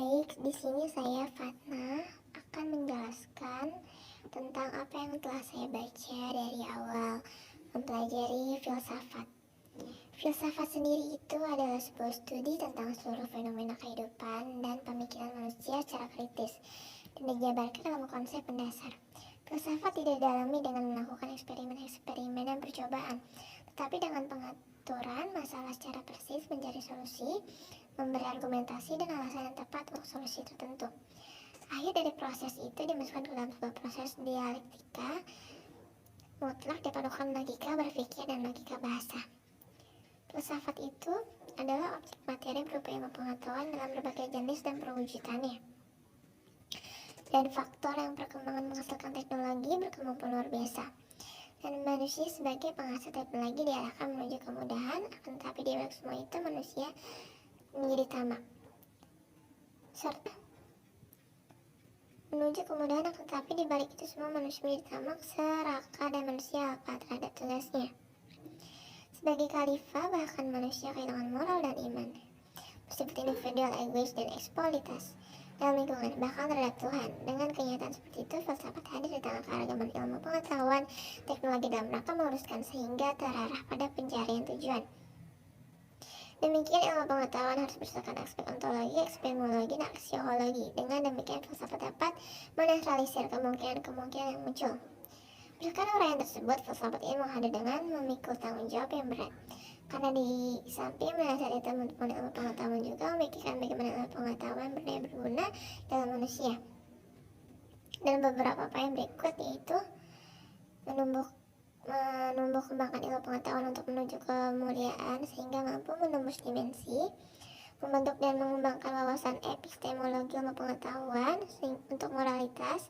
Baik, di sini saya Fatna akan menjelaskan tentang apa yang telah saya baca dari awal mempelajari filsafat. Filsafat sendiri itu adalah sebuah studi tentang seluruh fenomena kehidupan dan pemikiran manusia secara kritis dan dijabarkan dalam konsep mendasar. Filsafat tidak didalami dengan melakukan eksperimen-eksperimen dan percobaan, tetapi dengan pengaturan masalah secara persis, mencari solusi, memberi argumentasi dan alasan yang tepat untuk solusi tertentu. Akhir dari proses itu dimasukkan ke dalam sebuah proses dialektika mutlak dipadukan logika berpikir dan logika bahasa. Filsafat itu adalah objek materi berupa ilmu pengetahuan dalam berbagai jenis dan perwujudannya. Dan faktor yang perkembangan menghasilkan teknologi berkembang luar biasa. Dan manusia sebagai penghasil teknologi diarahkan menuju kemudahan, akan tetapi di balik semua itu manusia menjadi tamak. Serta menuju kemudahan, akan tetapi di balik itu semua manusia menjadi tamak, serakah dan manusia apa terhadap tugasnya. Sebagai khalifah, bahkan manusia kehilangan moral dan iman, seperti individual, egois, dan eksploitasi dalam lingkungan, bahkan terhadap Tuhan. Dengan kenyataan seperti itu, filsafat hadir di tengah keragaman ilmu pengetahuan, teknologi dalam rangka meluruskan sehingga terarah pada pencarian tujuan. Demikian ilmu pengetahuan harus berdasarkan aspek ontologi, epistemologi, dan aksiologi. Dengan demikian filsafat dapat menetralisir kemungkinan-kemungkinan yang muncul. Berdasarkan uraian tersebut, filsafat ini hadir dengan memikul tanggung jawab yang berat. Karena di samping menasihati teman-teman ilmu pengetahuan juga memikirkan bagaimana ilmu pengetahuan berdaya berguna dalam manusia. Dan beberapa poin berikut yaitu menumbuh kembangkan ilmu pengetahuan untuk menuju kemuliaan sehingga mampu menembus dimensi, membentuk dan mengembangkan wawasan epistemologi ilmu pengetahuan untuk moralitas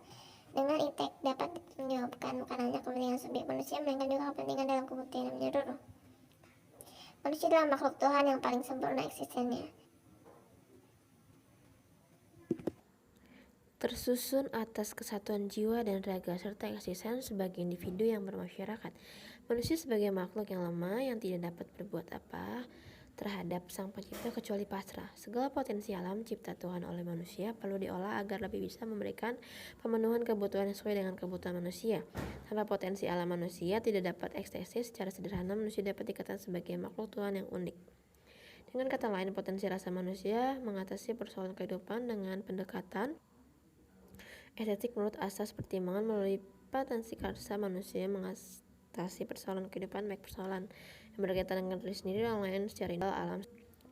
dengan intek dapat menjawabkan bukan hanya kepentingan subjek manusia melainkan juga kepentingan dalam kebuktian yang menyeluruh. Manusia adalah makhluk Tuhan yang paling sempurna eksistennya. Tersusun atas kesatuan jiwa dan raga serta eksisten sebagai individu yang bermasyarakat. Manusia sebagai makhluk yang lemah yang tidak dapat berbuat apa terhadap Sang Pencipta kecuali pasrah. Segala potensi alam cipta Tuhan oleh manusia perlu diolah agar lebih bisa memberikan pemenuhan kebutuhan sesuai dengan kebutuhan manusia. Tanpa potensi alam manusia tidak dapat ekstensi secara sederhana, manusia dapat dikatakan sebagai makhluk Tuhan yang unik. Dengan kata lain, potensi rasa manusia mengatasi persoalan kehidupan dengan pendekatan estetik menurut asas pertimbangan. Melalui potensi rasa manusia mengatasi persoalan kehidupan, baik persoalan yang berkaitan dengan diri sendiri, orang lain, secara individual, alam,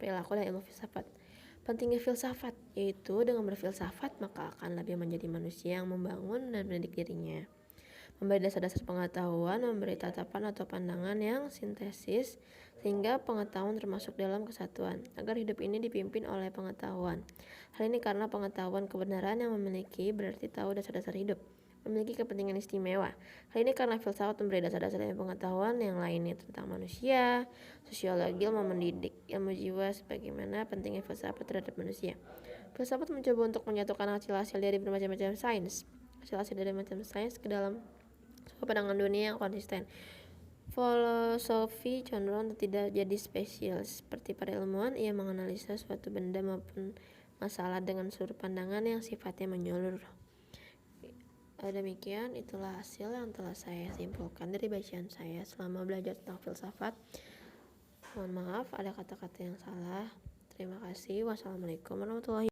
perilaku, dan ilmu filsafat. Pentingnya filsafat, yaitu dengan berfilsafat maka akan lebih menjadi manusia yang membangun dan mendidik dirinya, memberi dasar-dasar pengetahuan, memberi tatapan atau pandangan yang sintesis sehingga pengetahuan termasuk dalam kesatuan, agar hidup ini dipimpin oleh pengetahuan. Hal ini karena pengetahuan kebenaran yang memiliki berarti tahu dasar-dasar hidup, memiliki kepentingan istimewa. Hal ini karena filsafat memberi dasar-dasar ilmu pengetahuan yang lainnya tentang manusia, sosiologi, ilmu mendidik, ilmu jiwa, sebagaimana pentingnya filsafat terhadap manusia. Filsafat mencoba untuk menyatukan hasil-hasil dari bermacam-macam sains, hasil-hasil dari macam sains ke dalam sebuah pandangan dunia yang konsisten. Filosofi cenderung tidak jadi spesialis seperti para ilmuwan. Ia menganalisa suatu benda maupun masalah dengan sudut pandangan yang sifatnya menyeluruh. Demikian, itulah hasil yang telah saya simpulkan dari bacaan saya selama belajar tentang filsafat. Mohon maaf ada kata-kata yang salah. Terima kasih. Wassalamualaikum warahmatullahi wabarakatuh.